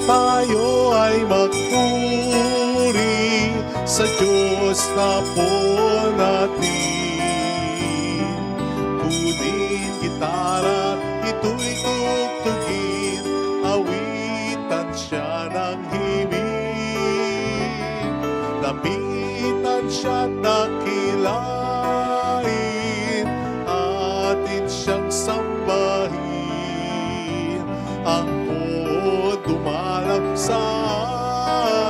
tayo ay magpuri sa Diyos na po natin. Kunin gitara, ito'y tugtugin, awitan siya ng himig. Lapitan siya dakilain, atin siyang sambahin. Ang po dumalap sa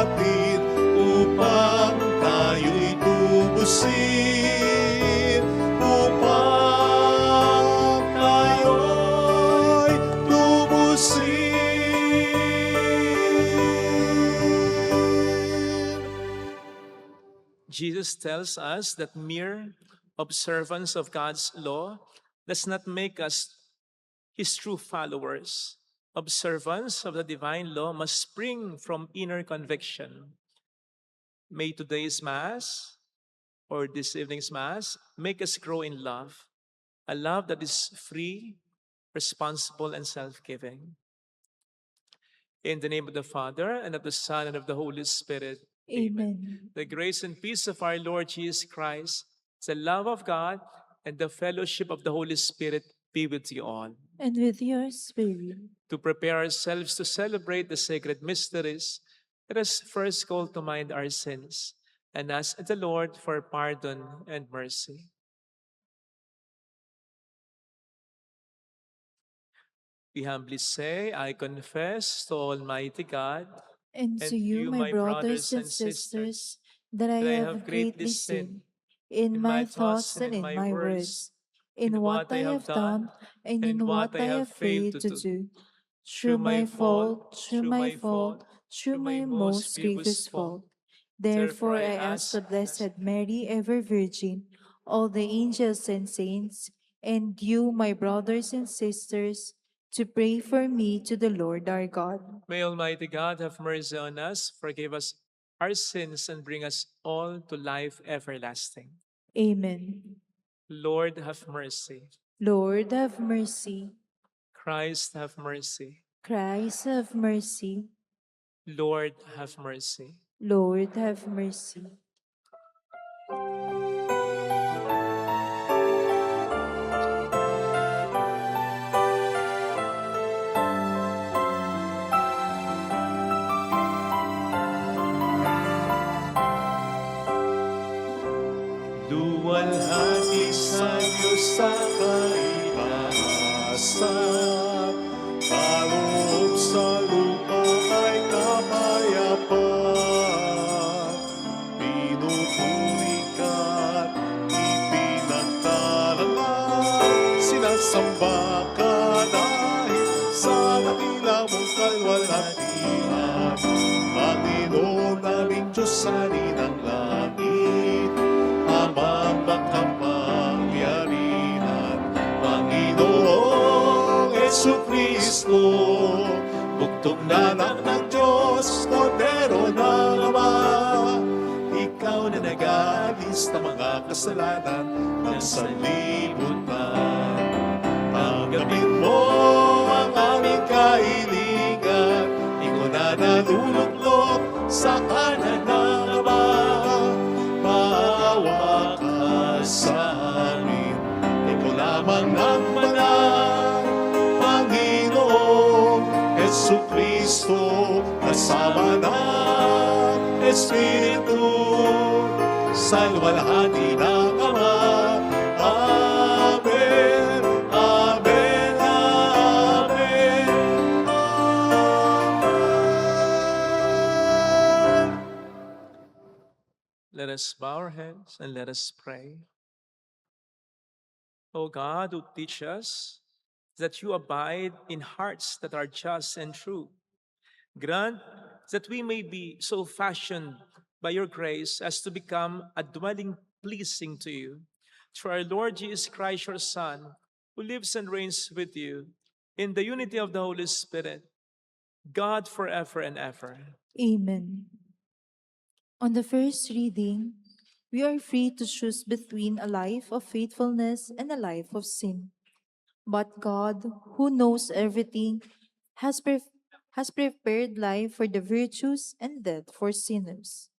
atin upang tayo'y tubusin, upang tayo'y tubusin. Jesus tells us that mere observance of God's law does not make us His true followers. Observance of the divine law must spring from inner conviction. May today's Mass or this evening's Mass make us grow in love, a love that is free, responsible, and self-giving. In the name of the Father, and of the Son, and of the Holy Spirit. Amen. The grace and peace of our Lord Jesus Christ, the love of God, and the fellowship of the Holy Spirit be with you all. And with your spirit. To prepare ourselves to celebrate the sacred mysteries, let us first call to mind our sins and ask the Lord for pardon and mercy. We humbly say, I confess to Almighty God And to you, my brothers and sisters, that I have greatly sinned in my thoughts and in my words, in what I have done and in what I have failed to do. Through my fault, through my most grievous fault. Therefore I ask the Blessed Mary, ever Virgin, all the angels and saints, and you, my brothers and sisters, to pray for me to the Lord our God. May Almighty God have mercy on us, forgive us our sins, and bring us all to life everlasting. Amen. Lord, have mercy. Lord, have mercy. Christ, have mercy. Christ, have mercy. Lord, have mercy. Lord, have mercy. Luwalhati sa Diyos sa kaitaasan, kaloob sa lupa ay kapayapaan. Pinupuri ka't ipinagtarangan, sinasamba ka dahil sa dakila mong kalwalhatian. Panginoon naming Diyos sa ninang langit, Amang makapangyarihan, Panginoong Jesucristo, bugtong na anak ng Diyos, Kordero ng Ama. Ikaw na nag-aalis ng mga kasalanan ng sanlibutan. Tanggapin mo ang aming kahilingan, ikaw na naluluklok sa kanan ng Ama. Maawa ka sa amin, ikaw lamang ang manang Panginoong Jesucristo, kasama ng Espiritu, sa luwalhati ng Ama. Amen, amen, amen, amen. Let us bow our heads and let us pray. O God, who teach us that you abide in hearts that are just and true, grant that we may be so fashioned by your grace as to become a dwelling pleasing to you. Through our Lord Jesus Christ, your Son, who lives and reigns with you in the unity of the Holy Spirit, God forever and ever. Amen. On the first reading, we are free to choose between a life of faithfulness and a life of sin. But God, who knows everything, has, has prepared life for the virtuous and death for sinners.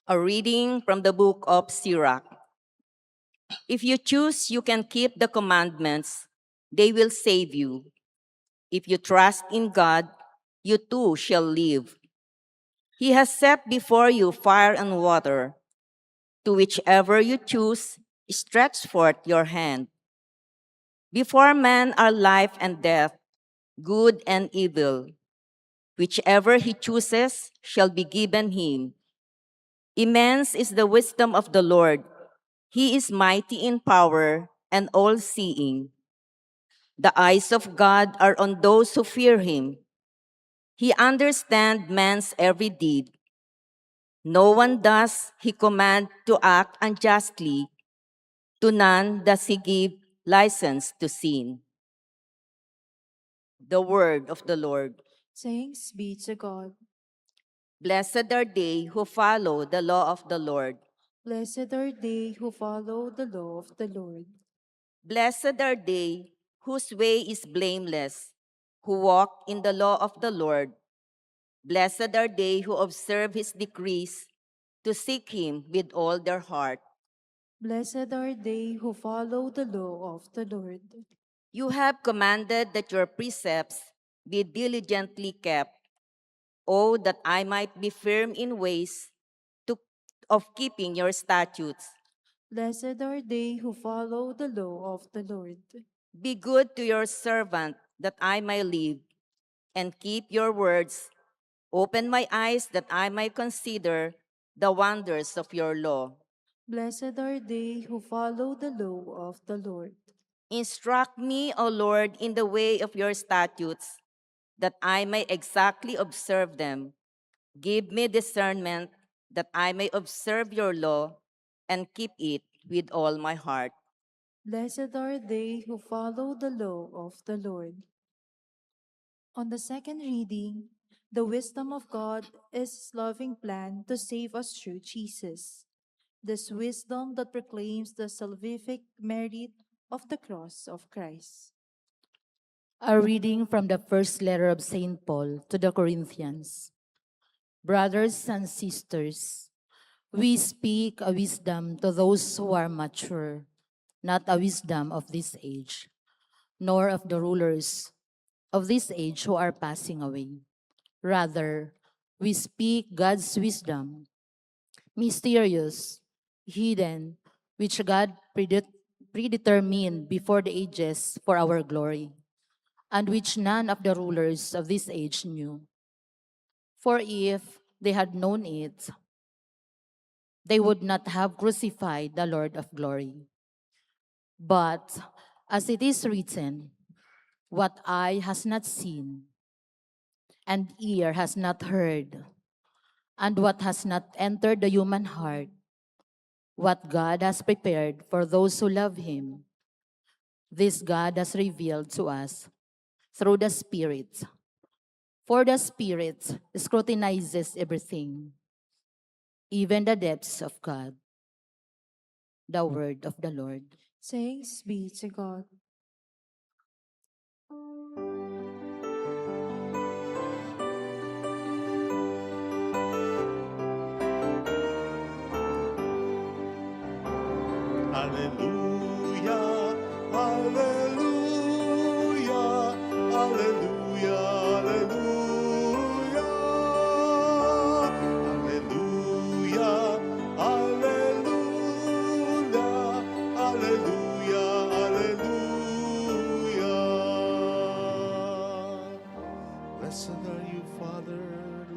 A reading from the book of Sirach. If you choose, you can keep the commandments, they will save you. If you trust in God, you too shall live. He has set before you fire and water. To whichever you choose, stretch forth your hand. Before man are life and death, good and evil. Whichever he chooses shall be given him. Immense is the wisdom of the Lord. He is mighty in power and all-seeing. The eyes of God are on those who fear him. He understands man's every deed. No one does he command to act unjustly. To none does he give license to sin. The word of the Lord. Thanks be to God. Blessed are they who follow the law of the Lord. Blessed are they who follow the law of the Lord. Blessed are they whose way is blameless, who walk in the law of the Lord. Blessed are they who observe his decrees, to seek him with all their heart. Blessed are they who follow the law of the Lord. You have commanded that your precepts be diligently kept. Oh, that I might be firm in ways of keeping your statutes. Blessed are they who follow the law of the Lord. Be good to your servant, that I may live, and keep your words. Open my eyes that I may consider the wonders of your law. Blessed are they who follow the law of the Lord. Instruct me, O Lord, in the way of your statutes, that I may exactly observe them. Give me discernment, that I may observe your law and keep it with all my heart. Blessed are they who follow the law of the Lord. On the second reading, the wisdom of God is his loving plan to save us through Jesus. This wisdom that proclaims the salvific merit of the cross of Christ. A reading from the first letter of St. Paul to the Corinthians. Brothers and sisters, we speak a wisdom to those who are mature, not a wisdom of this age, nor of the rulers of this age who are passing away. Rather, we speak God's wisdom, mysterious, hidden, which God predetermined before the ages for our glory, and which none of the rulers of this age knew. For if they had known it, they would not have crucified the Lord of glory. But as it is written, what eye has not seen, and ear has not heard, and what has not entered the human heart, what God has prepared for those who love him, this God has revealed to us through the Spirit. For the Spirit scrutinizes everything, even the depths of God. The word of the Lord. Thanks be to God. Hallelujah, hallelujah, hallelujah, hallelujah. Hallelujah, hallelujah, hallelujah, hallelujah. Blessed are you, Father,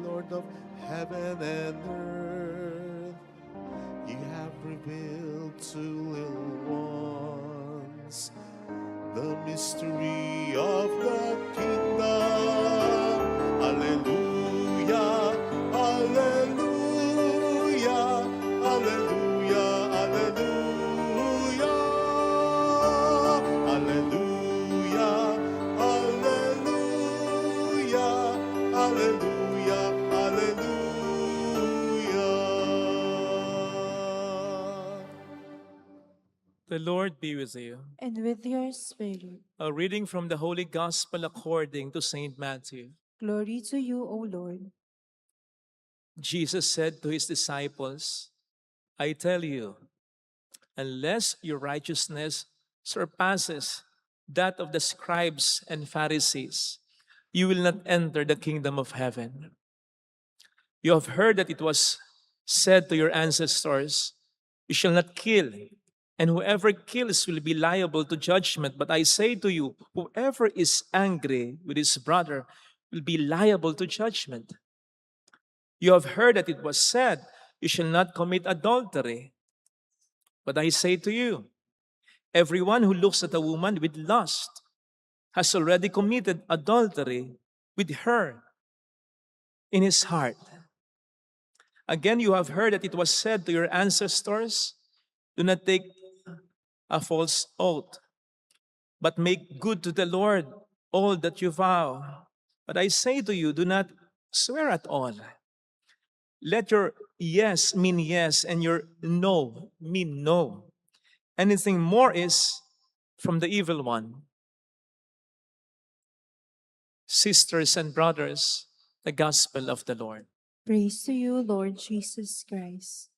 Lord of heaven and earth. You have revealed to little ones the mystery of the kingdom. Hallelujah, hallelujah, hallelujah, hallelujah. Hallelujah, hallelujah, hallelujah, hallelujah. The Lord be with you. And with your spirit. A reading from the Holy Gospel according to St. Matthew. Glory to you, O Lord. Jesus said to his disciples, I tell you, unless your righteousness surpasses that of the scribes and Pharisees, you will not enter the kingdom of heaven. You have heard that it was said to your ancestors, you shall not kill, and whoever kills will be liable to judgment. But I say to you, whoever is angry with his brother will be liable to judgment. You have heard that it was said, you shall not commit adultery. But I say to you, everyone who looks at a woman with lust has already committed adultery with her in his heart. Again, you have heard that it was said to your ancestors, do not take a false oath, but make good to the Lord all that you vow. But I say to you, do not swear at all. Let your yes mean yes and your no mean no. Anything more is from the evil one. Sisters and brothers, the gospel of the Lord. Praise to you, Lord Jesus Christ.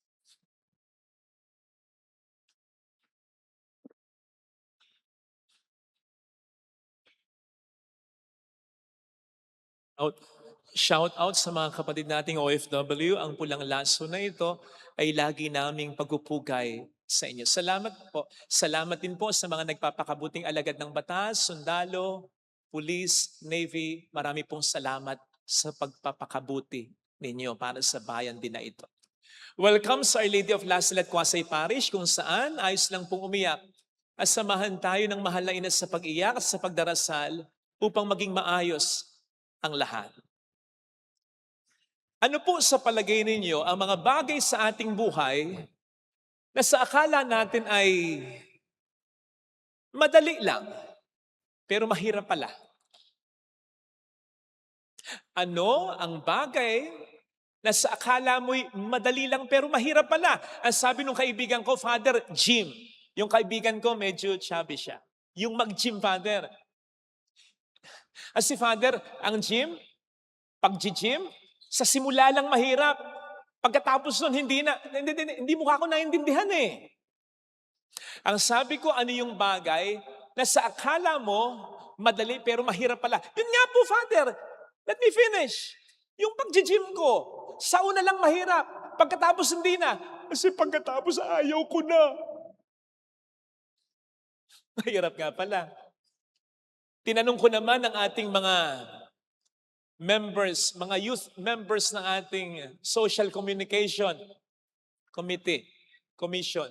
Shout out sa mga kapatid nating OFW, ang pulang laso na ito ay lagi naming pagpupugay sa inyo. Salamat po. Salamat din po sa mga nagpapakabuting alagad ng batas, sundalo, pulis, navy. Marami pong salamat sa pagpapakabuti ninyo para sa bayan din na ito. Welcome sa Our Lady of Lasalle at Quasay Parish kung saan ayos lang pong umiyak. At samahan tayo ng mahal na ina sa pag-iyak at sa pagdarasal upang maging maayos ang lahat. Ano po sa palagay ninyo ang mga bagay sa ating buhay na sa akala natin ay madali lang, pero mahirap pala? Ano ang bagay na sa akala mo'y madali lang pero mahirap pala? Ang sabi ng kaibigan ko, Father, gym. Yung kaibigan ko medyo chubby siya. Yung mag-gym, Father. Si Father, ang gym, pag-gym, sa simula lang mahirap. Pagkatapos nun, hindi mukha ko naintindihan eh. Ang sabi ko, ano yung bagay na sa akala mo, madali pero mahirap pala. Yun nga po, Father. Let me finish. Yung pag-gym ko, sa una lang mahirap. Pagkatapos hindi na. Kasi pagkatapos ayaw ko na. Mahirap nga pala. Tinanong ko naman ang ating mga members, mga youth members ng ating social communication commission.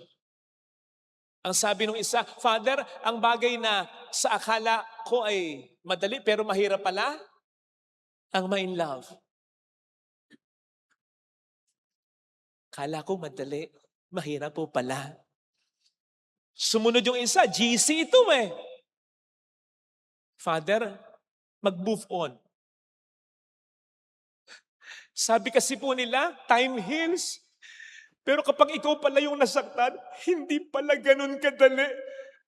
Ang sabi ng isa, Father, ang bagay na sa akala ko ay madali pero mahirap pala, ang ma-in love. Akala ko madali, mahirap po pala. Sumunod yung isa, GC ito eh. Father, mag-move on. Sabi kasi po nila, time heals. Pero kapag ikaw pala yung nasaktan, hindi pala ganun kadali.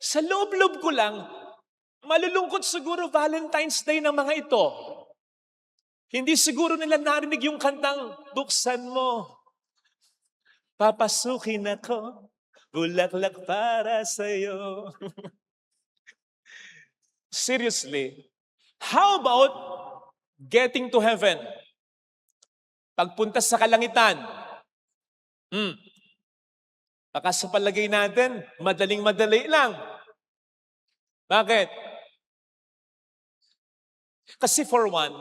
Sa loob-loob ko lang, malulungkot siguro Valentine's Day ng mga ito. Hindi siguro nila narinig yung kantang, buksan mo. Papasukin ako, bulaklak para sa'yo. Seriously, how about getting to heaven? Pagpunta sa kalangitan, baka sa palagay natin, madaling-madali lang. Bakit? Kasi for one,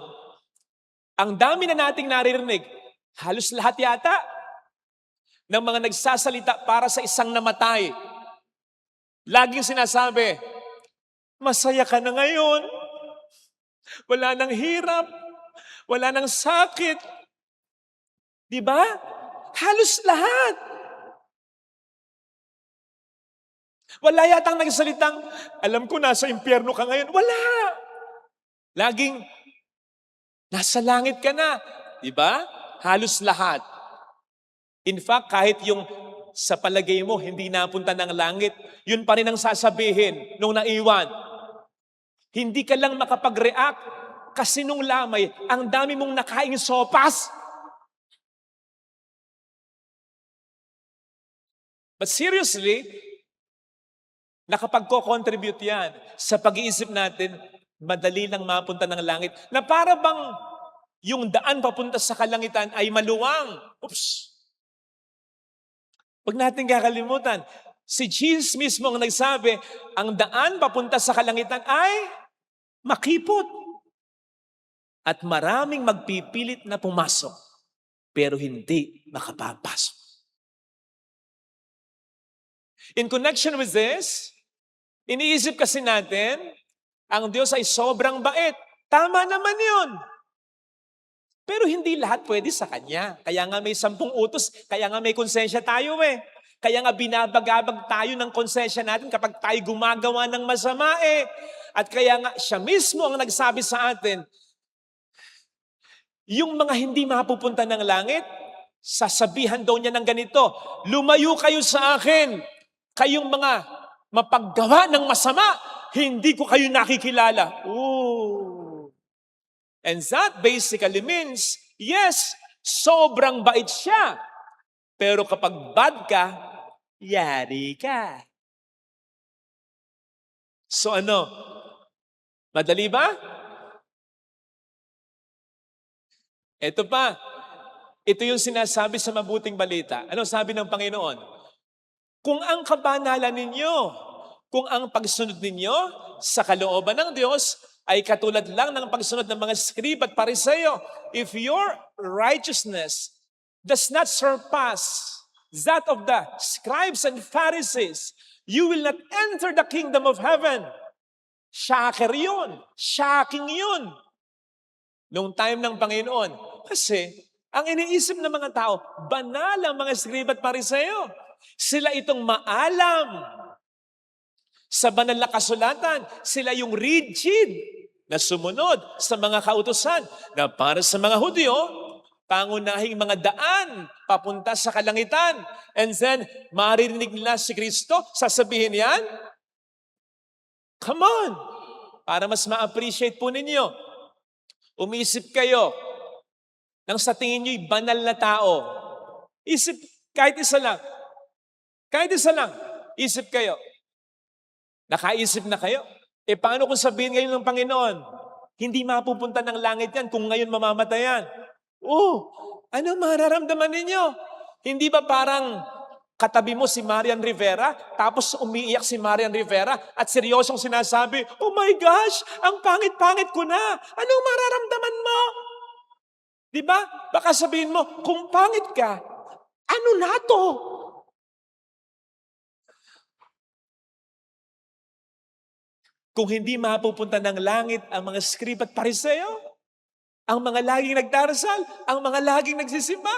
ang dami na nating naririnig, halos lahat yata, ng mga nagsasalita para sa isang namatay. Laging sinasabi, masaya ka na ngayon, wala nang hirap, wala nang sakit. Diba? Halos lahat. Wala yatang nagsalitang, alam ko nasa impyerno ka ngayon. Wala. Laging, nasa langit ka na. Diba? Halos lahat. In fact, kahit yung sa palagay mo, hindi napunta ng langit, yun pa rin ang sasabihin nung naiwan. Hindi ka lang makapag-react kasi nung lamay, ang dami mong nakaing sopas. But seriously, nakapagko-contribute yan sa pag-iisip natin, madali lang mapunta ng langit, na para bang yung daan papunta sa kalangitan ay maluwang. Oops! Huwag natin kakalimutan, si Jesus mismo ang nagsabi, ang daan papunta sa kalangitan ay makipot. At maraming magpipilit na pumasok, pero hindi makapapasok. In connection with this, iniisip kasi natin, ang Diyos ay sobrang bait. Tama naman yun. Pero hindi lahat pwede sa Kanya. Kaya nga may 10 utos, kaya nga may konsensya tayo eh. Kaya nga binabagabag tayo ng konsensya natin kapag tayo gumagawa ng masama eh. At kaya nga siya mismo ang nagsabi sa atin, yung mga hindi mapupunta ng langit, sasabihan daw niya ng ganito, lumayo kayo sa akin, kayong mga mapaggawa ng masama, hindi ko kayo nakikilala. Ooh. And that basically means, yes, sobrang bait siya. Pero kapag bad ka, yari ka. So ano? Madali ba? Ito pa. Ito yung sinasabi sa mabuting balita. Ano sabi ng Panginoon? Kung ang kabanalan ninyo, kung ang pagsunod ninyo sa kalooban ng Diyos ay katulad lang ng pagsunod ng mga scribe at pariseo, if your righteousness does not surpass that of the scribes and Pharisees, you will not enter the kingdom of heaven. Shocker yun. Shocking yun. Noong time ng Panginoon. Kasi, ang iniisip ng mga tao, banal ang mga scribe at pariseo. Sila itong maalam sa banal na kasulatan. Sila yung rigid na sumunod sa mga kautusan na para sa mga Hudyo, pangunahing mga daan papunta sa kalangitan. And then, maririnig nila si Kristo, sasabihin yan, come on! Para mas ma-appreciate po ninyo. Umisip kayo nang sa tingin nyo'y banal na tao. Isip, kahit isa lang. Kahit isa lang. Isip kayo. Nakaisip na kayo. E paano kung sabihin ngayon ng Panginoon, hindi mapupunta ng langit yan kung ngayon mamamatayan? Ano mararamdaman ninyo? Hindi ba parang katabi mo si Marian Rivera, tapos umiiyak si Marian Rivera at seryosong sinasabi, oh my gosh, ang pangit-pangit ko na. Anong mararamdaman mo? Diba? Baka sabihin mo, kung pangit ka, ano na to? Kung hindi mapupunta ng langit ang mga scribe at pariseo, ang mga laging nagdarasal, ang mga laging nagsisimba,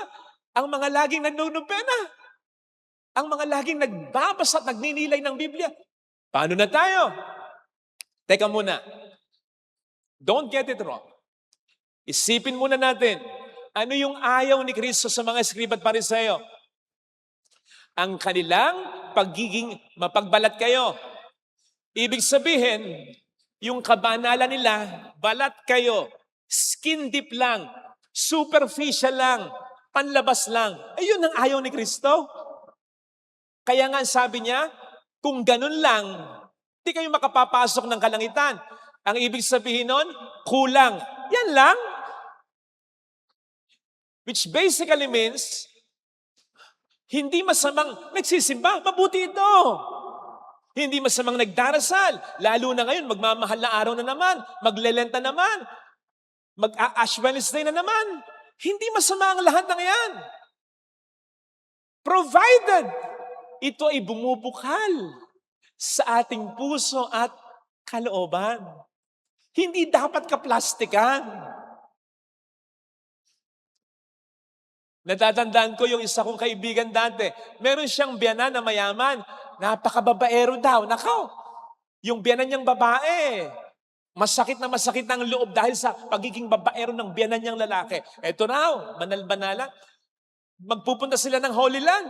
ang mga laging nagnunupena, ang mga laging nagbabasa at nagninilay ng Biblia, paano na tayo? Teka muna. Don't get it wrong. Isipin muna natin, ano yung ayaw ni Kristo sa mga scribe at pariseo? Ang kanilang pagiging mapagbalat kayo. Ibig sabihin, yung kabanalan nila, balat kayo, skin deep lang, superficial lang, panlabas lang. Ayun ang ayaw ni Kristo. Kaya nga sabi niya, kung ganun lang, di kayo makapapasok ng kalangitan. Ang ibig sabihin nun, kulang. Yan lang. Which basically means, hindi masamang nagsisimba, mabuti ito. Hindi masamang nagdarasal, lalo na ngayon, magmamahal na araw na naman, maglelenta naman, mag-Ash Wednesday na naman. Hindi masama ang lahat ng yan. Provided, ito ay bumubukal sa ating puso at kalooban. Hindi dapat kaplastikan. Natatandaan ko yung isa kong kaibigan dati. Meron siyang biyanan na mayaman. Napakababaero daw. Nakaw, yung biyanan niyang babae. Masakit ang loob dahil sa pagiging babaero ng biyanan niyang lalaki. Eto raw, banal-banalan. Magpupunta sila ng Holy Land.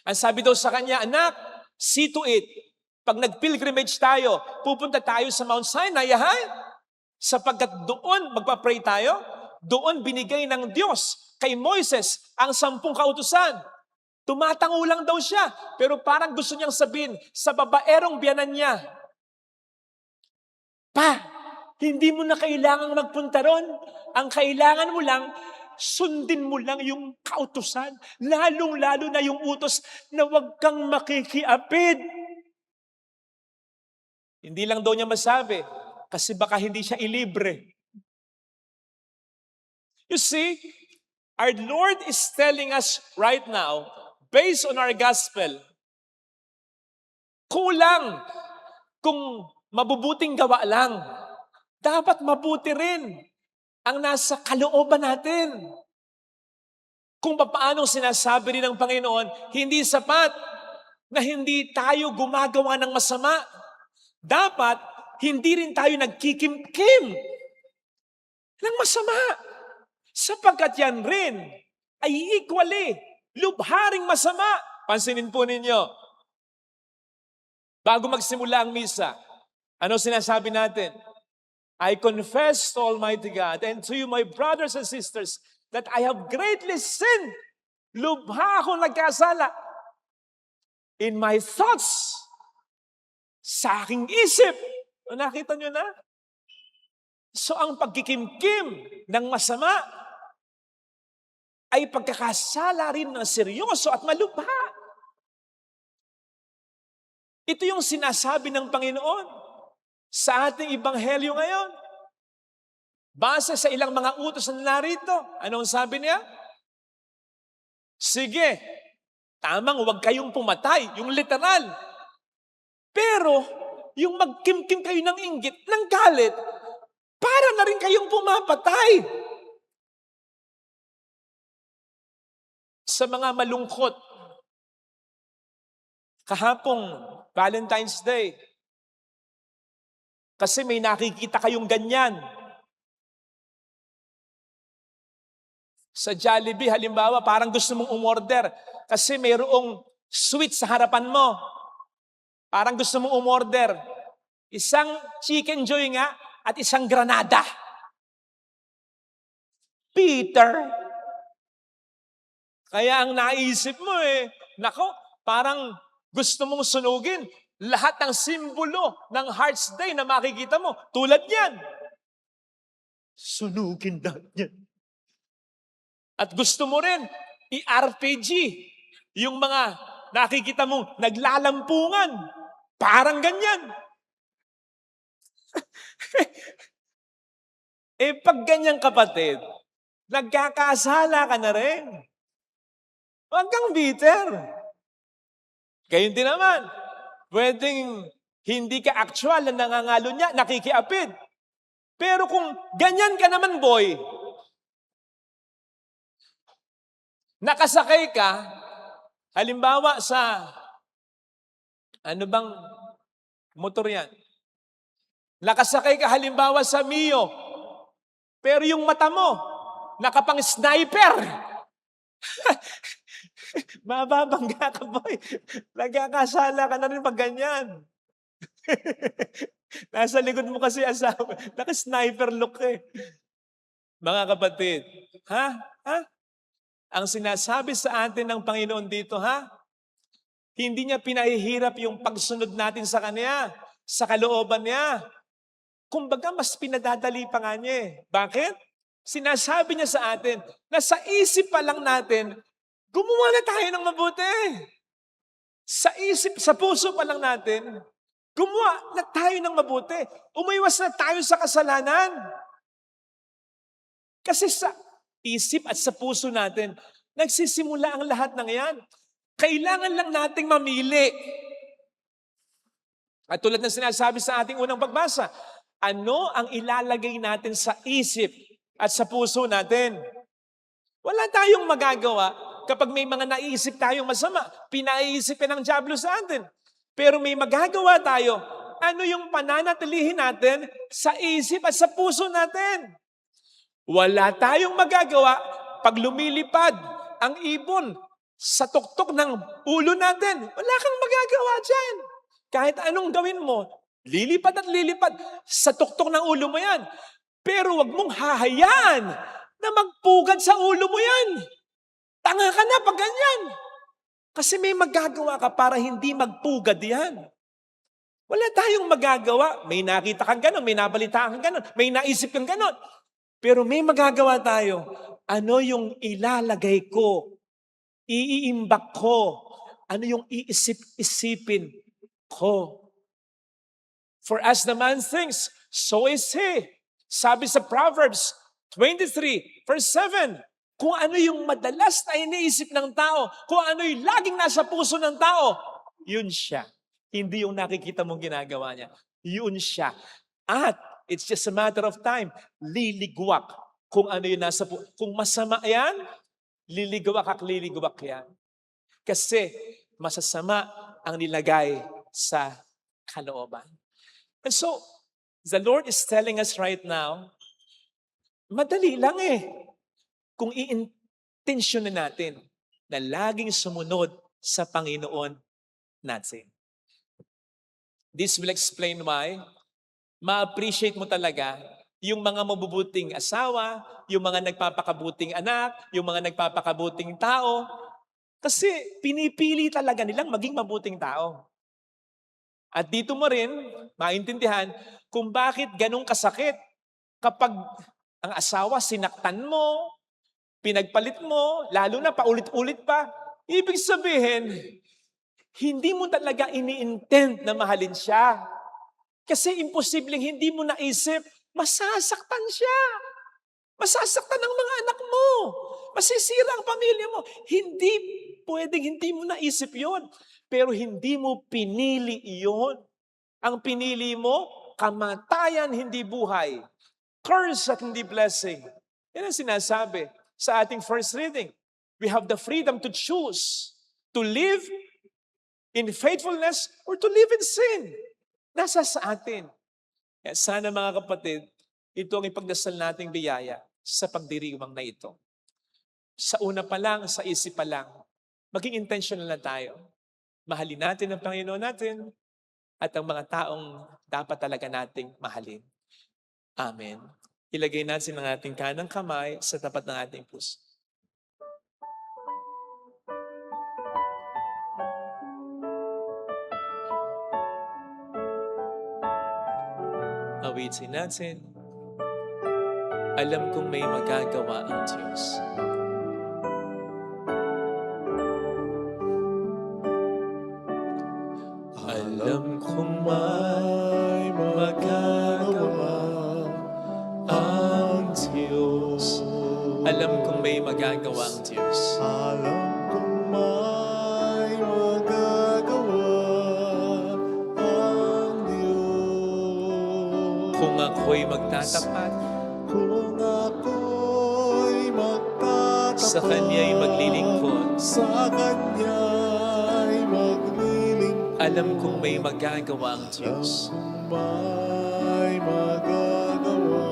Ang sabi daw sa kanya, anak, see to it. Pag nag-pilgrimage tayo, pupunta tayo sa Mount Sinai, ha? Sapagkat doon, magpa-pray tayo, doon binigay ng Diyos kay Moises ang 10 kautusan. Tumatango lang daw siya, pero parang gusto niyang sabihin sa babaerong biyanan niya, Pa, hindi mo na kailangang magpunta ron. Ang kailangan mo lang, sundin mo lang yung kautusan. Lalong-lalo na yung utos na huwag kang makikiapid. Hindi lang daw niya masabi, kasi baka hindi siya ilibre. You see, our Lord is telling us right now, based on our gospel, kulang kung mabubuting gawa lang. Dapat mabuti rin ang nasa kalooban natin. Kung paano sinasabi rin ng Panginoon, hindi sapat na hindi tayo gumagawa ng masama. Dapat, hindi rin tayo nagkikimkim ng masama. Sapagkat yan rin ay equally lubharing masama. Pansinin po ninyo, bago magsimula ang misa, ano sinasabi natin? I confess to Almighty God and to you, my brothers and sisters, that I have greatly sinned. Lubha akong nagkasala in my thoughts, sa aking isip. Nakita nyo na? So ang pagkikimkim ng masama ay pagkakasala rin ng seryoso at malubha. Ito yung sinasabi ng Panginoon sa ating ebanghelyo ngayon. Base sa ilang mga utos na narito, anong sabi niya? Sige, tamang huwag kayong pumatay, yung literal. Pero, yung magkimkim kayo ng inggit, ng galit, para na rin kayong pumapatay. Sa mga malungkot, kahapong Valentine's Day, kasi may nakikita kayong ganyan. Sa Jollibee, halimbawa, parang gusto mong umorder kasi mayroong sweet sa harapan mo. Parang gusto mong umorder. Isang chicken joy nga at isang granada. Peter. Kaya ang naisip mo nako, parang gusto mong sunugin lahat ng simbolo ng Hearts Day na makikita mo. Tulad yan. Sunugin lahat yan. At gusto mo rin i-RPG yung mga nakikita mong naglalampungan. Parang ganyan. Pag ganyan kapatid, nagkakasala ka na rin. Huwag kang bitter. Gayun din naman, pwedeng hindi ka actual na nangangalo niya, nakikiapid. Pero kung ganyan ka naman, boy, nakasakay ka, halimbawa sa, ano bang motor yan? Nakasakay ka halimbawa sa Mio, pero yung mata mo, nakapang sniper. Mababangga ka, boy. Nagkakasala ka na rin pag ganyan. Nasa likod mo kasi asawa. Naka-sniper look Mga kapatid, ang sinasabi sa atin ng Panginoon dito, hindi niya pinahihirap yung pagsunod natin sa Kanya, sa kalooban niya. Kumbaga, mas pinadadali pa nga niya. Bakit? Sinasabi niya sa atin na sa isip pa lang natin, gumawa na tayo ng mabuti. Sa isip, sa puso pa lang natin, gumawa na tayo ng mabuti. Umiwas na tayo sa kasalanan. Kasi sa isip at sa puso natin, nagsisimula ang lahat ng yan. Kailangan lang nating mamili. At tulad ng sinasabi sa ating unang pagbasa, ano ang ilalagay natin sa isip at sa puso natin? Wala tayong magagawa kapag may mga naisip tayong masama. Pinaiisipin ng dyablo sa atin. Pero may magagawa tayo. Ano yung pananatilihin natin sa isip at sa puso natin? Wala tayong magagawa pag lumilipad ang ibon sa tuktok ng ulo natin. Wala kang magagawa dyan. Kahit anong gawin mo, Lilipad at lilipad. Sa tuktok ng ulo mo yan. Pero wag mong hahayaan na magpugad sa ulo mo yan. Tanga ka na pag ganyan. Kasi may magagawa ka para hindi magpugad yan. Wala tayong magagawa. May nakita kang ganon, may nabalitaan kang ganon, may naisip kang ganon. Pero may magagawa tayo. Ano yung ilalagay ko? Iiimbak ko? Ano yung iisip-isipin ko? For as the man thinks, so is he. Sabi sa Proverbs 23, verse 7, kung ano yung madalas na iniisip ng tao, kung ano yung laging nasa puso ng tao, yun siya. Hindi yung nakikita mong ginagawa niya. Yun siya. At it's just a matter of time, liligwak kung ano yung nasa puso. Kung masama yan, liligwak at liligwak yan. Kasi masasama ang nilagay sa kalooban. And so, the Lord is telling us right now, madali lang kung i-intensyonan natin na laging sumunod sa Panginoon natin. This will explain why ma-appreciate mo talaga yung mga mabubuting asawa, yung mga nagpapakabuting anak, yung mga nagpapakabuting tao, kasi pinipili talaga nilang maging mabuting tao. At dito mo rin maintindihan kung bakit ganun kasakit kapag ang asawa sinaktan mo, pinagpalit mo, lalo na paulit-ulit pa. Ibig sabihin, hindi mo talaga ini-intend na mahalin siya. Kasi imposibleng hindi mo naisip, masasaktan siya. Masasaktan ang mga anak mo. Masisira ang pamilya mo. Hindi pwedeng hindi mo naisip yon. Pero hindi mo pinili iyon. Ang pinili mo, kamatayan, hindi buhay. Curse at hindi blessing. Yan ang sinasabi sa ating first reading. We have the freedom to choose to live in faithfulness or to live in sin. Nasa sa atin. Yan, sana mga kapatid, ito ang ipagdasal nating biyaya sa pagdiriwang na ito. Sa una pa lang, sa isip pa lang, maging intentional na tayo. Mahalin natin ang Panginoon natin at ang mga taong dapat talaga nating mahalin. Amen. Ilagay natin ang ating kanang kamay sa tapat ng ating puso. Awitin natin. Alam kong may magagawa ang Diyos. Alam kong may magagawa ang Diyos. Alam kong may magagawa ang Diyos. Alam kong may magagawa ang Diyos. Kung ako'y magtatapat, Kung ako'y magtatapat sa Kanya'y maglilingkod, sa Kanya'y maglilingkod, alam kong may magagawa ang Diyos. may magagawa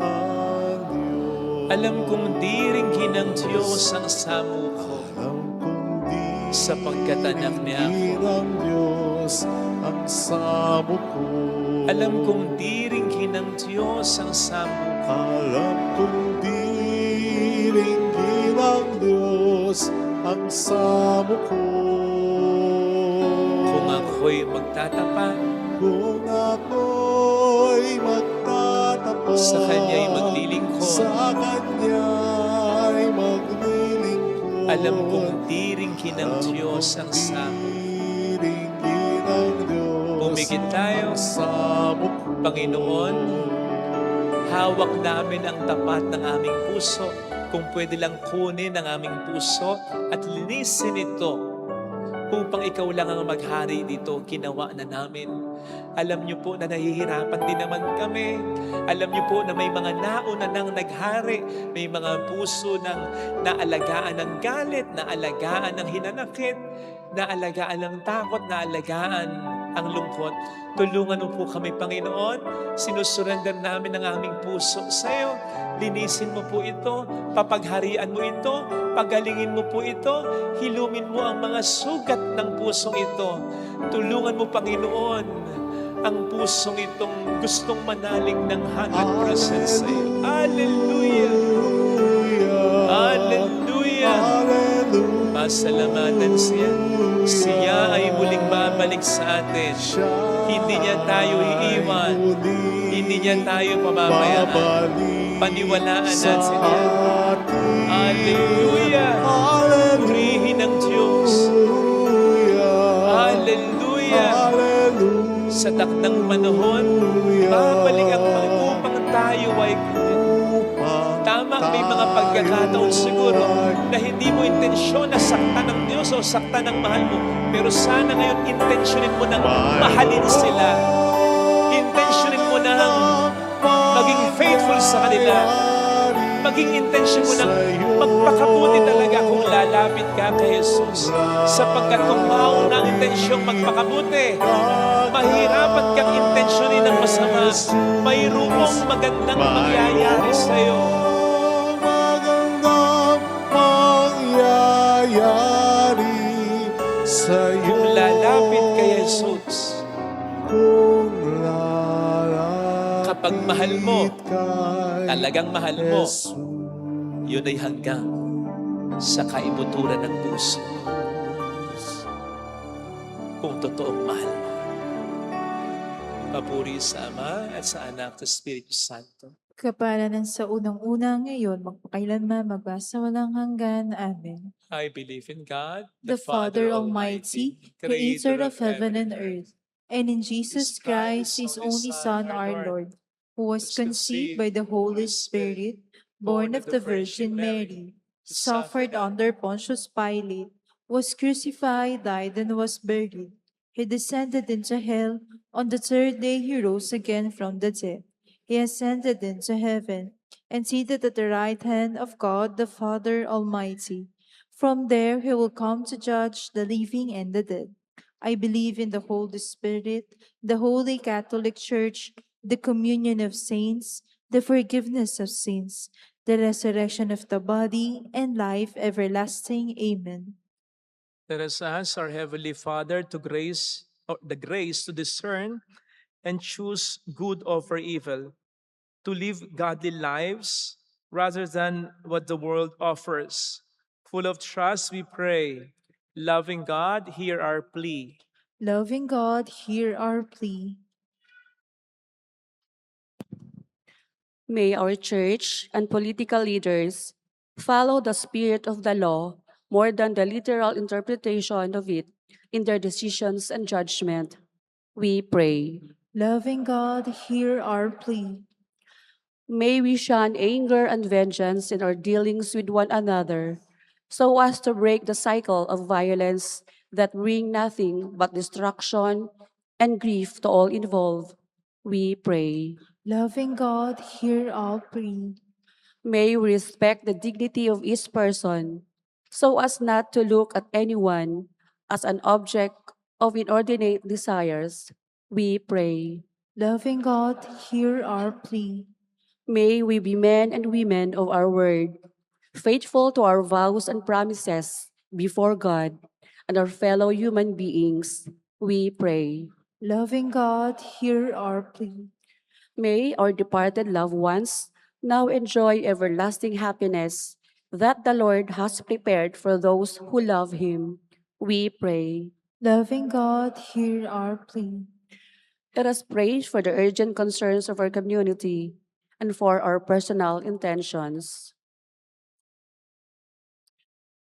ang Diyos. Alam kong di ringgin ng Diyos ang samu ko, Alam kong di sapagkat anak niya ako. ng Diyos ang samo ko. Alam kong di ringgin ng Diyos ang samu ko, Alam kong di ringgin ng Diyos ang samo ko. kung ako'y magtatapat, Kung ako'y magtatapat sa Kanya'y maglilingkod, sa Kanya'y maglilingkod, alam kong di ringgin ng Diyos ang samu. ringgin ng Diyos Pumikit tayo. ang samo ko. Panginoon, hawak namin ang tapat ng aming puso. Kung pwede lang kunin ang aming puso at linisin ito upang ikaw lang ang maghari dito, ginawa na namin. Alam niyo po na nahihirapan din naman kami. Alam niyo po na may mga nauna nang naghari, may mga puso ng naalagaan ng galit, naalagaan ng hinanakit, naalagaan ng takot, naalagaan ang lungkot. Tulungan mo po kami, Panginoon. Sinusurrender namin ang aming puso sa iyo. Linisin mo po ito, papagharian mo ito, pagalingin mo po ito, hilumin mo ang mga sugat ng pusong ito. Tulungan mo, Panginoon, ang pusong itong gustong manalig ng 100% sa iyo. Hallelujah! Hallelujah! Pasalamatan siya. Siya ay muling babalik sa atin. Hindi niya tayo iiwan. Hindi niya tayo pababayaan. Paniwalaan natin yan. Hallelujah! Purihin ang Diyos. Hallelujah! Sa takdang panahon, babalik ang upang tayo ay kunin. Tama, may mga pagkakataon siguro na hindi mo intensyon na saktan ng Diyos o saktan ng mahal mo. Pero sana ngayon, intensyonin mo nang mahalin sila. Intensyonin mo nang maging faithful sa kanila. Maging intensyon mo nang magpakabuti talaga kung lalapit ka kay Jesus. Sapagkat kung mauna ang intensyong magpakabuti, mahirapan kang intensyonin ng masama. Mayroong magandang mangyayari sa iyo. Kung lalapit kay Jesus, kapag mahal mo, talagang mahal mo, yun ay hanggang sa kaibuturan ng puso. Kung totoong mahal mo. Papuri sa Ama at sa Anak at sa Espiritu Santo. Kapalaran sa unang-una ngayon, magpakailanman, magpasawalang hanggan. Amen. I believe in God, The Father Almighty, Creator of heaven and earth, and in Jesus Christ, His only Son, our Lord, who was conceived by the Holy Spirit, born of the Virgin Mary, suffered under Pontius Pilate, was crucified, died, and was buried. He descended into hell. On the third day he rose again from the dead. He ascended into heaven, and seated at the right hand of God the Father Almighty. From there he will come to judge the living and the dead. I believe in the Holy Spirit, the Holy Catholic Church, the communion of saints, the forgiveness of sins, the resurrection of the body, and life everlasting. Amen. Let us ask our Heavenly Father to the grace to discern and choose good over evil, to live godly lives rather than what the world offers. Full of trust, we pray. Loving God, hear our plea. Loving God, hear our plea. May our church and political leaders follow the spirit of the law more than the literal interpretation of it in their decisions and judgment. We pray. Loving God, hear our plea. May we shun anger and vengeance in our dealings with one another, so as to break the cycle of violence that bring nothing but destruction and grief to all involved. We pray. Loving God, hear our plea. May we respect the dignity of each person, so as not to look at anyone as an object of inordinate desires. We pray. Loving God, hear our plea. May we be men and women of our word, faithful to our vows and promises before God and our fellow human beings. We pray. Loving God, hear our plea. May our departed loved ones now enjoy everlasting happiness that the Lord has prepared for those who love Him. We pray. Loving God, hear our plea. Let us pray for the urgent concerns of our community and for our personal intentions.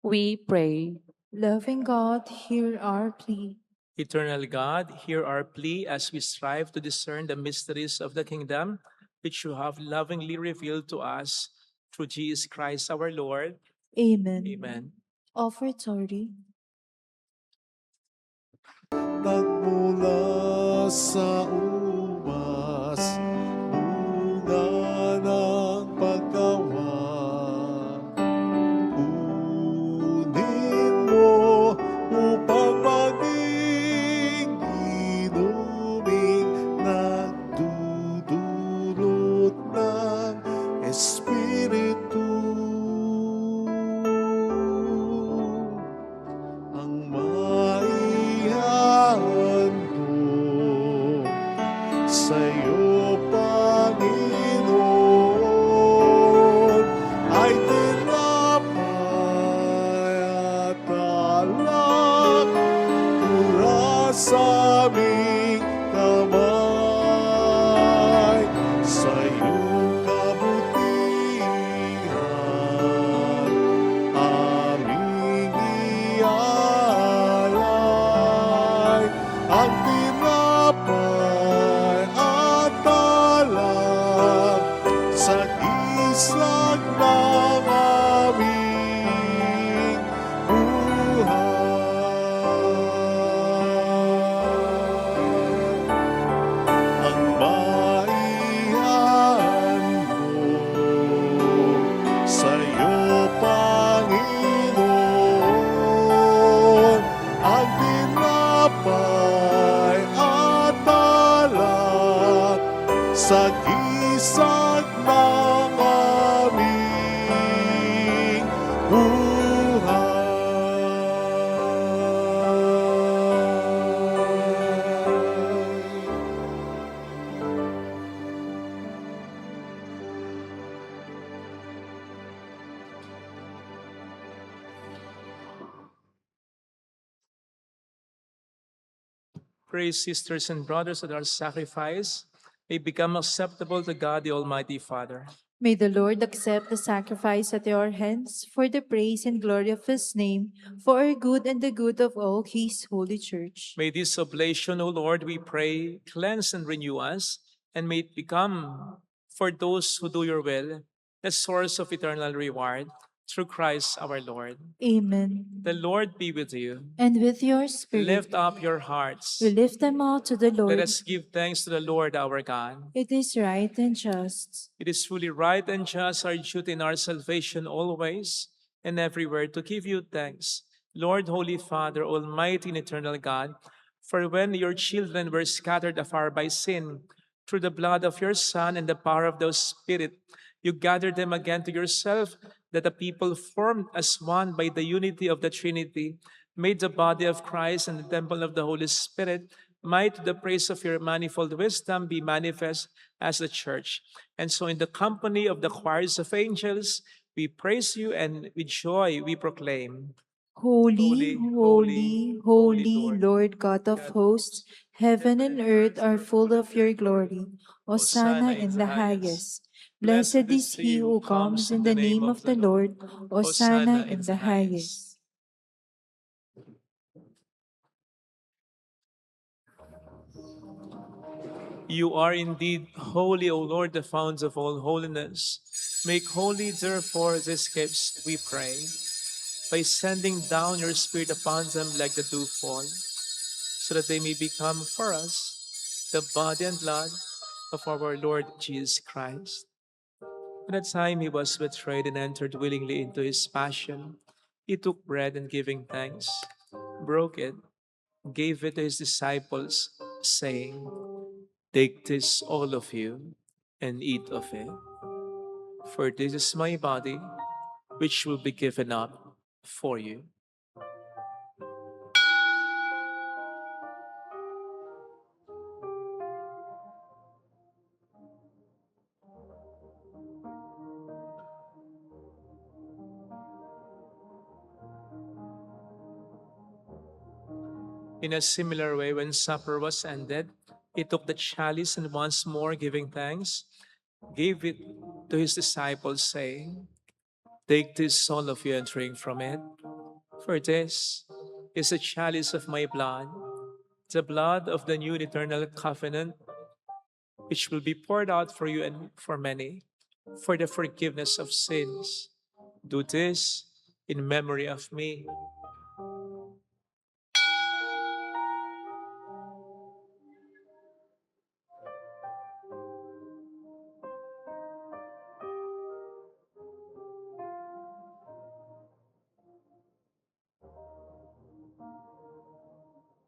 We pray. Loving God, hear our plea. Eternal God, hear our plea as we strive to discern the mysteries of the kingdom, which you have lovingly revealed to us through Jesus Christ our Lord. Amen. Amen. Offertory. Nagmula sa ubas, bunga ng paggawa. Kunin mo upang maging inuming nagdudulot ng Espiritu. Ang maihandog sa gisag ng aming buhay. Ang maihan mo sa'yo, Panginoon, ang tinapay at alak sa gisag ng aming buhay. Pray, sisters and brothers, that our sacrifice may become acceptable to God, the Almighty Father. May the Lord accept the sacrifice at your hands for the praise and glory of his name, for our good and the good of all his holy church. May this oblation, O Lord, we pray, cleanse and renew us, and may it become, for those who do your will, the source of eternal reward, through Christ our Lord. Amen. The Lord be with you. And with your spirit, Lift up your hearts. we lift them all to the Lord. Let us give thanks to the Lord our God. It is right and just. It is truly right and just, our duty in our salvation always and everywhere, to give you thanks, Lord, Holy Father, Almighty and eternal God, for when your children were scattered afar by sin, through the blood of your Son and the power of the Spirit, you gathered them again to yourself, that the people formed as one by the unity of the Trinity, made the body of Christ and the temple of the Holy Spirit, might to the praise of your manifold wisdom be manifest as the church. And so in the company of the choirs of angels, we praise you, and with joy we proclaim. Holy, holy, holy, Lord God of hosts, heaven and earth are full of your glory. Hosanna in the highest. Blessed is he who comes in the name of the Lord. Hosanna in the highest. You are indeed holy, O Lord, the fount of all holiness. Make holy, therefore, these gifts, we pray, by sending down your Spirit upon them like the dewfall, so that they may become for us the body and blood of our Lord Jesus Christ. At the time he was betrayed and entered willingly into his passion, he took bread and giving thanks, broke it, gave it to his disciples, saying, "Take this, all of you, and eat of it. For this is my body, which will be given up for you." In a similar way, when supper was ended, he took the chalice and once more giving thanks, gave it to his disciples, saying, "Take this, all of you, and drink from it. For this is the chalice of my blood, the blood of the new and eternal covenant, which will be poured out for you and for many, for the forgiveness of sins. Do this in memory of me."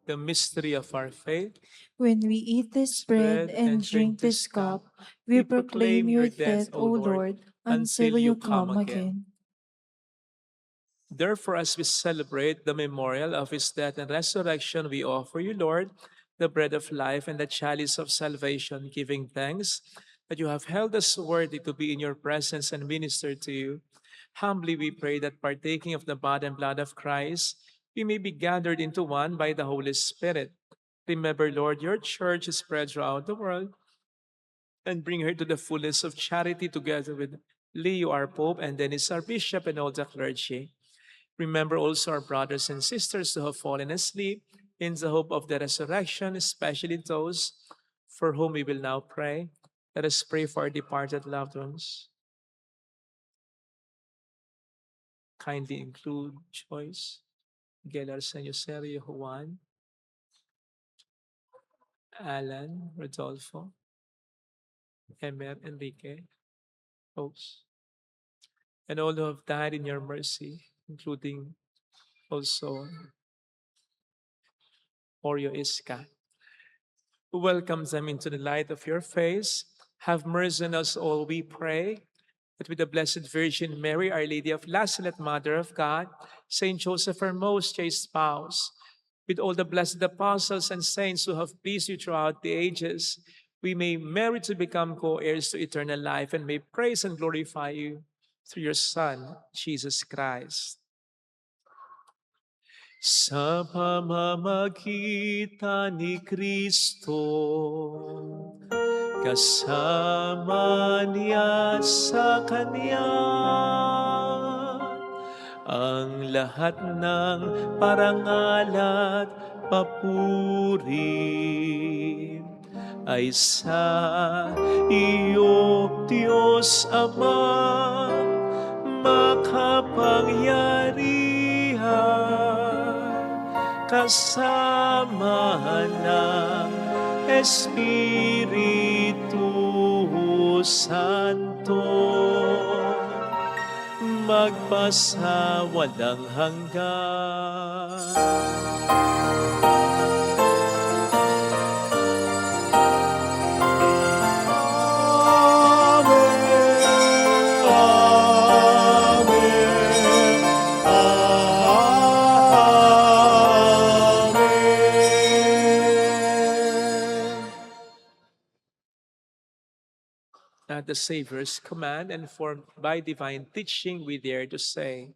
The mystery of our faith. When we eat this bread and drink this cup, we proclaim your death, O Lord, until you come again. Therefore, as we celebrate the memorial of his death and resurrection, we offer you, Lord, the bread of life and the chalice of salvation, giving thanks that you have held us worthy to be in your presence and minister to you. Humbly we pray that, partaking of the body and blood of Christ, we may be gathered into one by the Holy Spirit. Remember, Lord, your church is spread throughout the world, and bring her to the fullness of charity, together with Leo, our Pope, and Dennis, our Bishop, and all the clergy. Remember also our brothers and sisters who have fallen asleep in the hope of the resurrection, especially those for whom we will now pray. Let us pray for our departed loved ones. Kindly include Joyce, Miguel Arsenio Serio, Juan, Alan, Rodolfo, Emer, Enrique, Rose, and all who have died in your mercy, including also Oreo Iska, who welcomes them into the light of your face. Have mercy on us all, we pray, that with the Blessed Virgin Mary, Our Lady of Lazaret, Mother of God, Saint Joseph, her most chaste spouse, with all the blessed apostles and saints who have pleased you throughout the ages, we may merit to become co-heirs to eternal life and may praise and glorify you through your Son, Jesus Christ. Sa pamamagitan ni Kristo, kasama niya sa Kanya, ang lahat ng parangal at papuri ay sa iyo, Diyos Ama, makapangyarihan, kasama ng Espiritu Santo, magpasawalang hanggan. At the Savior's command and formed by divine teaching, we dare to say,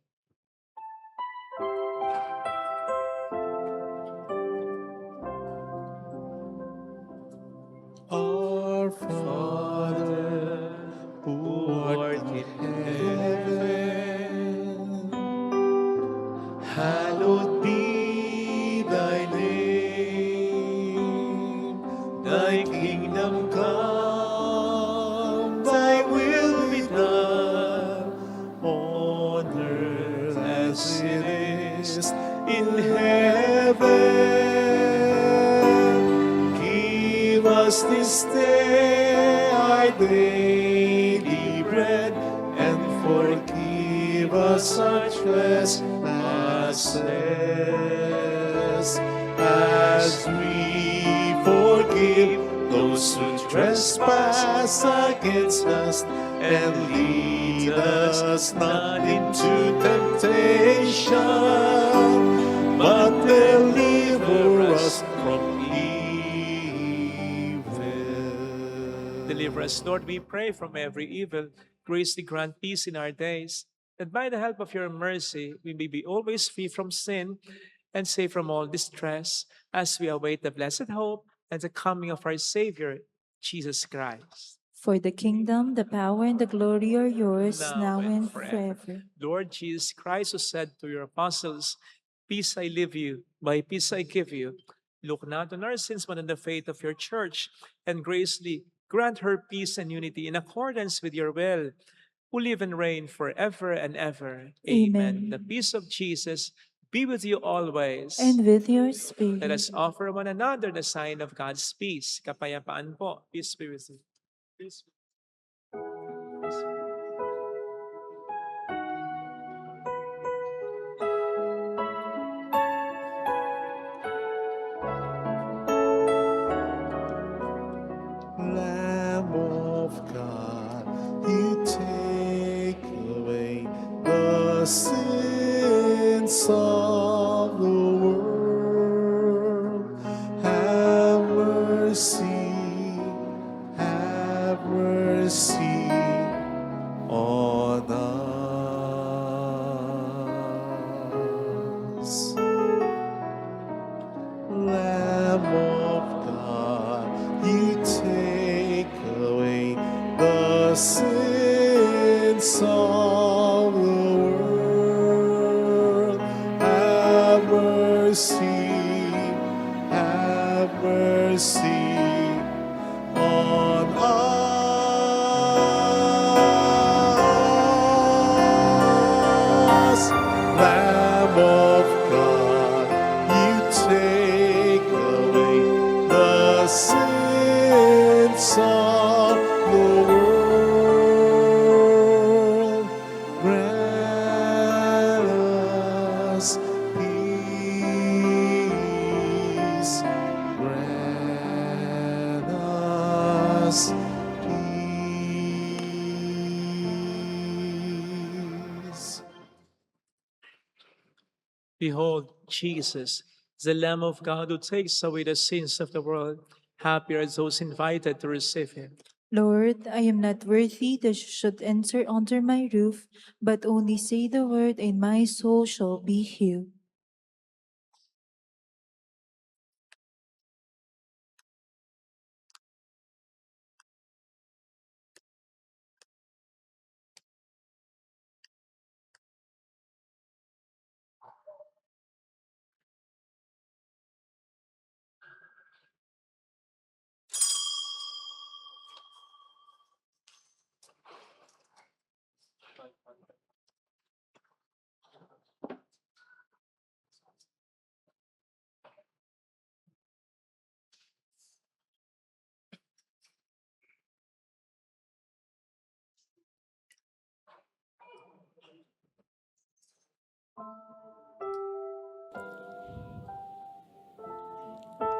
Our Father, who art in heaven, hallowed be thy name. Thy kingdom come, thy will be done, on earth as it is in heaven. Give us this day our daily bread, and forgive us our trespasses, as we forgive those who trespass against us. And lead us not into temptation, but deliver us from evil. deliver us, Lord, we pray, from every evil. Graciously grant peace in our days, that by the help of your mercy we may be always free from sin and safe from all distress, as we await the blessed hope and the coming of our Savior, Jesus Christ. For the kingdom, the power, and the glory are yours, now and forever. forever. Lord Jesus Christ, who said to your apostles, "Peace I leave you, my peace I give you," look not on our sins, but on the faith of your church, and graciously grant her peace and unity in accordance with your will, who live and reign forever and ever. Amen. The peace of Jesus be with you always. And with your Let us spirit. offer one another the sign of God's peace. Kapayapaan po. Peace be with you. Peace. Lamb of God, you take away the sins of the world. Have mercy, have mercy on us. Lamb of God, you take away the sins of the world. Have mercy, have mercy on us. Behold, Jesus, the Lamb of God who takes away the sins of the world. Happy are those invited to receive him. Lord, I am not worthy that you should enter under my roof, but only say the word, and my soul shall be healed.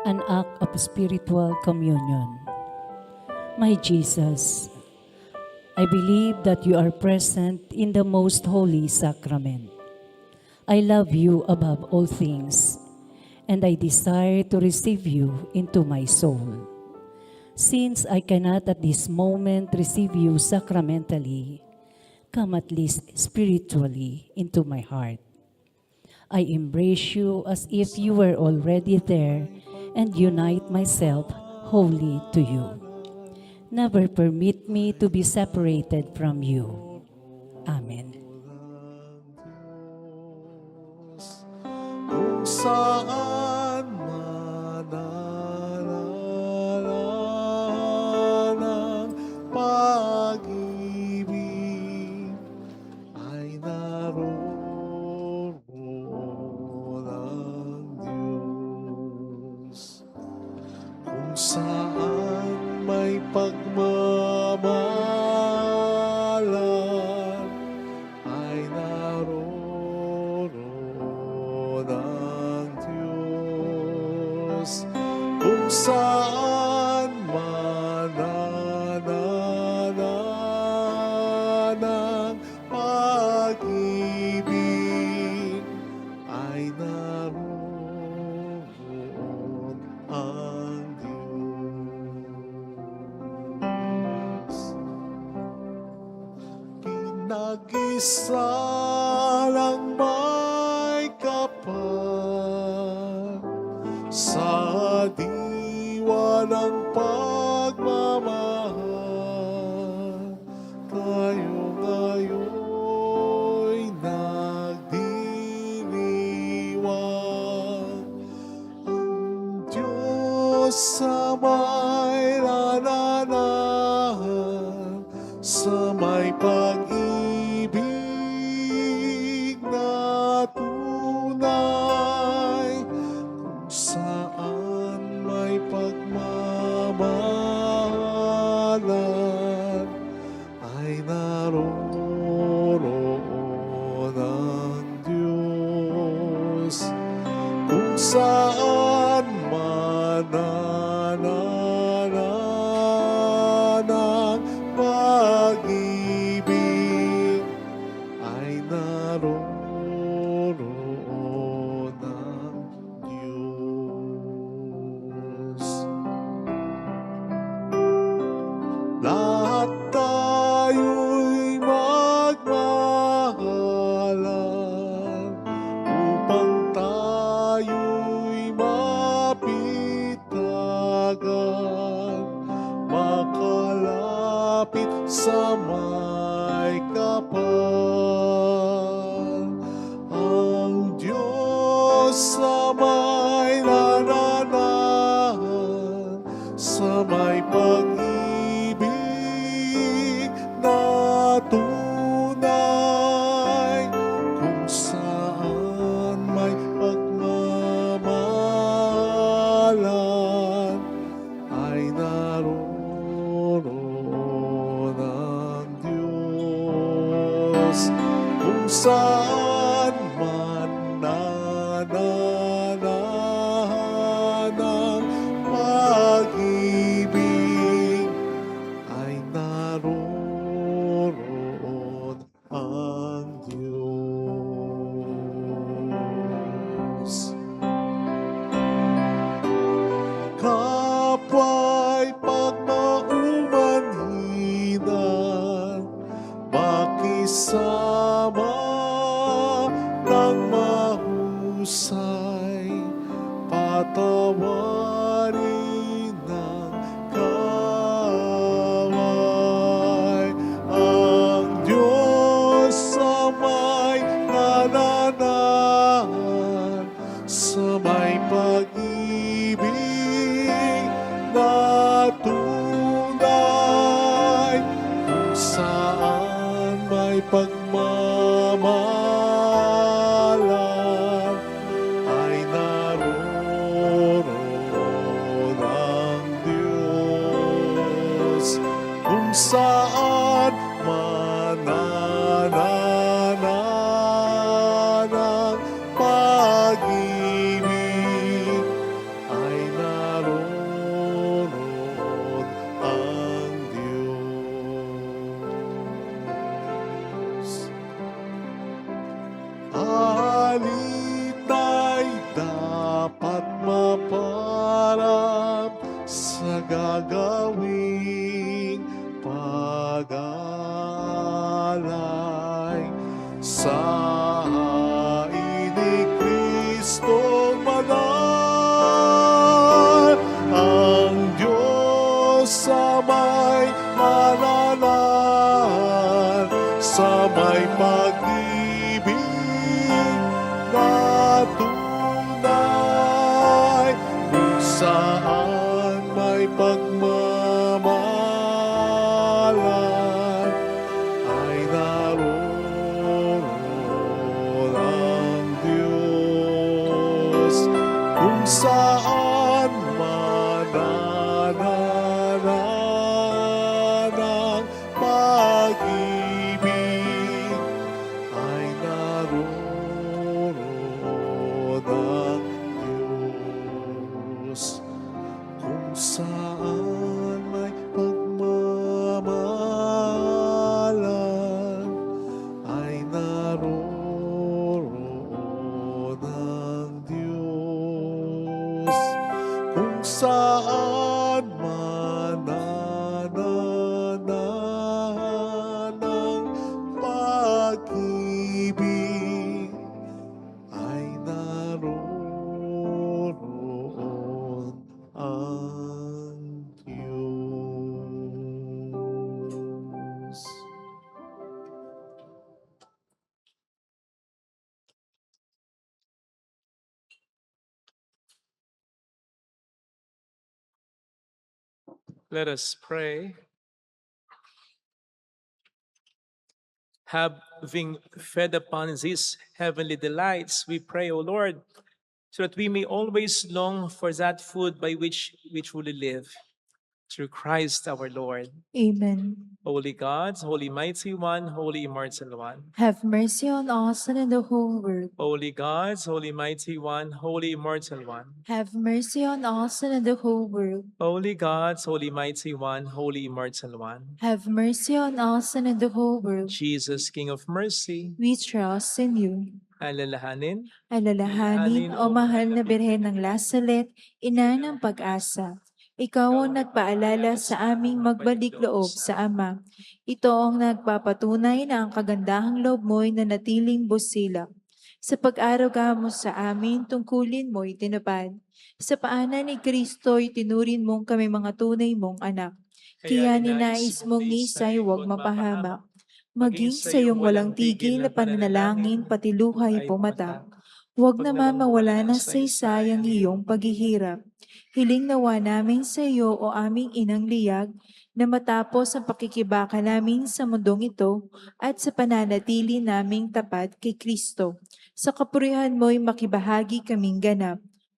An act of spiritual communion. My Jesus, I believe that you are present in the most holy sacrament. I love you above all things, and I desire to receive you into my soul. Since I cannot at this moment receive you sacramentally, come at least spiritually into my heart. I embrace you as if you were already there and unite myself wholly to you. Never permit me to be separated from you. Amen. Kung saan man ng pag-ibig ay naroon ang Diyos. Kung saan may pagmamahalan ay naroon ang Diyos. Kung saan man ng pag-ibig ay naroon ang Diyos. Pinag-isa lang may kapal sa diwa ng pagmamahal. Tayo ngayon'y nagdiriwang. Ang Diyos sa may nananahan, sa may pag-ibig na tunay. Kung saan may pagmamahalan ay naroon ang Diyos. Kung saan man ng pag-ibig ay naroon ang Diyos. Lahat tayo'y magmahalan upang tayo'y mapitagan, makalapit sa may kapal. Ang Diyos sa may nananahan, sa may pag-ibig na tunay. Kung saan may pagmamahalan ay naroon ang Diyos. Kung saan man nananahan ng pag-ibig ay naroon ang Diyos. kusa'y patawarin ng kaway. Ang Diyos sa may nananan, sa may pag-ibig na tunay, kung saan may pagmamahalan, ay naroon ang Diyos. Kung saan manananan ang pag-ibig, ay naroon ang Diyos. Alita'y dapat maparap sa gagawing pag-alay sa hain ni Kristong banal. Ang Diyos sa may mananan, sa may pag-ibig na tunay, kung saan may pagmamahalan, ay naroon ang Diyos. Kung saan manananan ang pag-ibig, ay naroon ang Diyos. Kung saan may pagmamahalan, ay naroon ang Diyos. Kung saan manananan ang pag-ibig, ay naroon ang Diyos. Let us pray. Having fed upon these heavenly delights, we pray, O Lord, so that we may always long for that food by which we truly live. Through Christ our Lord. Amen. Holy God, Holy Mighty One, Holy Immortal One. Have mercy on us and on the whole world. Holy God, Holy Mighty One, Holy Immortal One. Have mercy on us and on the whole world. Holy God, Holy Mighty One, Holy Immortal One. Have mercy on us and on the whole world. Jesus, King of Mercy, We trust in you. alalahanin, Alalahanin, o mahal na Birhen ng Lasalet, ina ng pag-asa. Ikaw ang nagpaalala sa aming magbalik loob sa Ama. Ito ang nagpapatunay na ang kagandahang loob mo'y nanatiling busilak. Sa pag-araga mo sa amin, tungkulin mo'y tinupad. Sa paanan ni Kristo'y tinurin mong kami mga tunay mong anak. Kaya ninais mong nisa'y huwag mapahamak. Maging sa iyong walang tigil na pananalangin pati luhay pumatak. Huwag naman mawala na sa isayang iyong paghihirap. Hiling nawa namin sa iyo o aming inang liyag na matapos ang pakikibaka namin sa mundong ito at sa pananatili naming tapat kay Kristo. Sa kapurihan mo'y makibahagi kaming ganap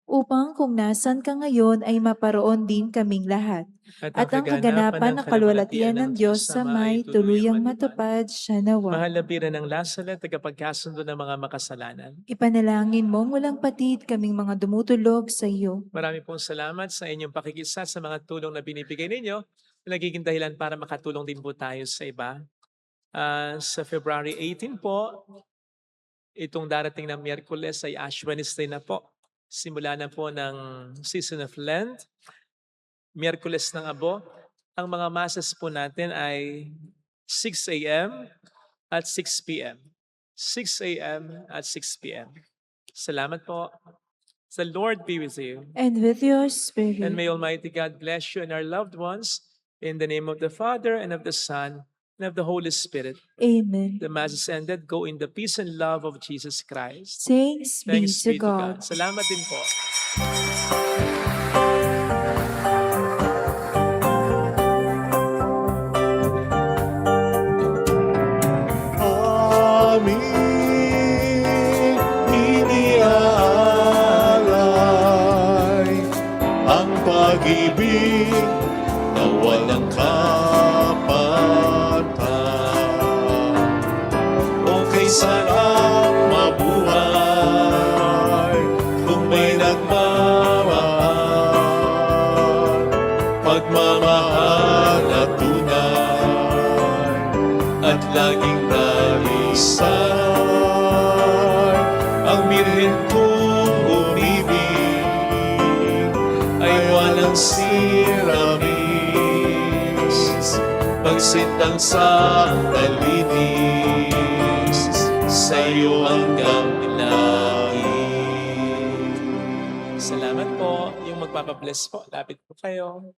upang kung nasan ka ngayon ay maparoon din kaming lahat. At ang kaganapan ng kalwalatian ng Diyos sa may tuluyang matupad siya nawa. mahal na Birhen ng Lasalet, tagapagkasundo ng mga makasalanan. Ipanalangin mong walang patid kaming mga dumutulog sa iyo. Marami pong salamat sa inyong pakikisa sa mga tulong na binibigay ninyo. Nagiging dahilan para makatulong din po tayo sa iba. Sa February 18 po, itong darating na Miyerkules ay Ash Wednesday na po. Simula na po ng Season of Lent. Miyerkules ng Abo. Ang mga masses po natin ay 6 a.m. at 6 p.m. 6 a.m. at 6 p.m. Salamat po. The Lord be with you. And with your spirit. And may Almighty God bless you and our loved ones in the name of the Father and of the Son and of the Holy Spirit. Amen. The Mass is ended. Go in the peace and love of Jesus Christ. Thanks be Thanks to be to God. God. Salamat din po. Amin. Iniaalay ang pag-ibig na walang kapatan. O kay sarap mabuhay kung may nagmamahal, pagmamahal na tunay at laging nalisay. Ang birhen kong umibig ay walang siramis, pagsintang sa talinis, sa'yo hanggang langit. Salamat po. Yung magpapabless po, lapit po kayo.